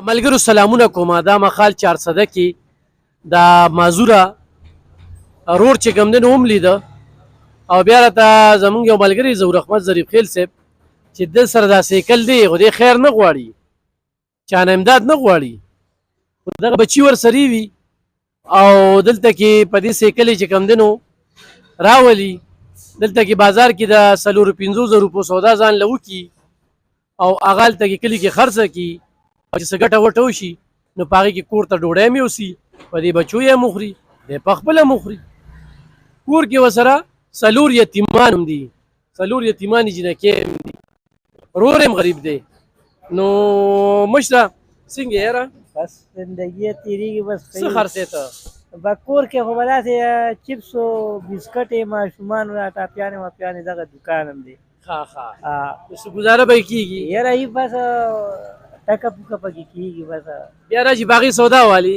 ملګرو سلامونه کوم. دا مخال 400 کې دا مازوره رور چې کوم دی نو هم لیده او بیا راته زمونږ یو ملګری ظهور احمد ظریف خیل صاحب چې د سره دا سیکل دی خو دې خیر نه غواړي، چا نه امداد نه غواړي، دغه بچي ورسرې وي او دلته کې په دې سیکل چې کوم دی نو راولي، دلته کې بازار کې د 450 روپو سودا ځان له وکړي او هغه هلته کې کلي کې خرڅه کړي او چې څه ګټه وټه وشي نو په هغې کې کور ته ډوډۍ مې وسي، په دې بچو یې مخوري، دی په خپله مخوري. کور کې ورسره 4 یتیمان هم دي، 4 یتیمان جنکۍ هم دي، رور هم غریب دی. نو مشره څنګه یې یاره بس زندگی تیریږي بس څه خرڅې ته په کور کې خو به داسې چپس او بسکټ یې ماشومانو را ټاپیانې واپیانې دغه دوکان هم دی. ښه ښه نو څه ګزاره به یې کېږي؟ یاره یي بس ټکه پوکه پکې کېږي بس بیا راشي باغې سودا والي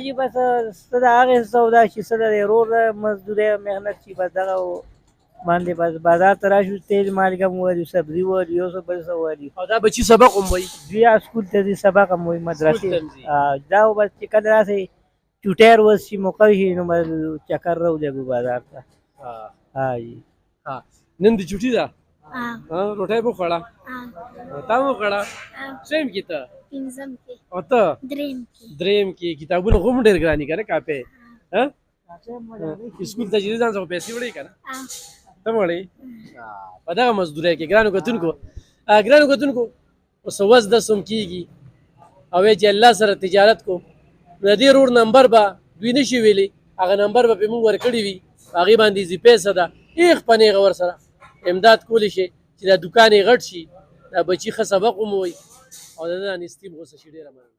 جي بس څه د هغې سودا شي څه د رور مزدورۍ محنت شي بس دغه باندې بس بازار ته راشو تیل مالګه مو وایي سبزي وایي یو څه بل څه وایي او دا بچي سبق هم وایي دوی سکول ته ځي سبق هم وایي مدرسې دا بس چې کله راسي چوټیر وشي موقع شي نو بس چکر راولېږو بازار ته. جي نن د چوټي ده روټۍ به وخوړه تا هم وخوړه څویم کې ته او ته درېیم کې کتابونه خو هم ډېر ګراني که نه کاپۍ سکول ته چې ځان څخه پیسې وړې که نه ته هم وړې په دغه مزدورۍ کې ګرانو کتونکو اوس وس دس هم کېږي او چې الله سره تجارت کو نو د دې رور نمبر به دوی نه شي ویلی، هغه نمبر به پرې مونږ ورکړي وي هغې باندې زی پیسه ده ایخ په نیغه ورسره امداد کولی شي چې دا دوکان یې غټ شي، دا بچي ښه سبق هم ووایي او د ده دا نستي هم غوسه شي. ډېره مننه.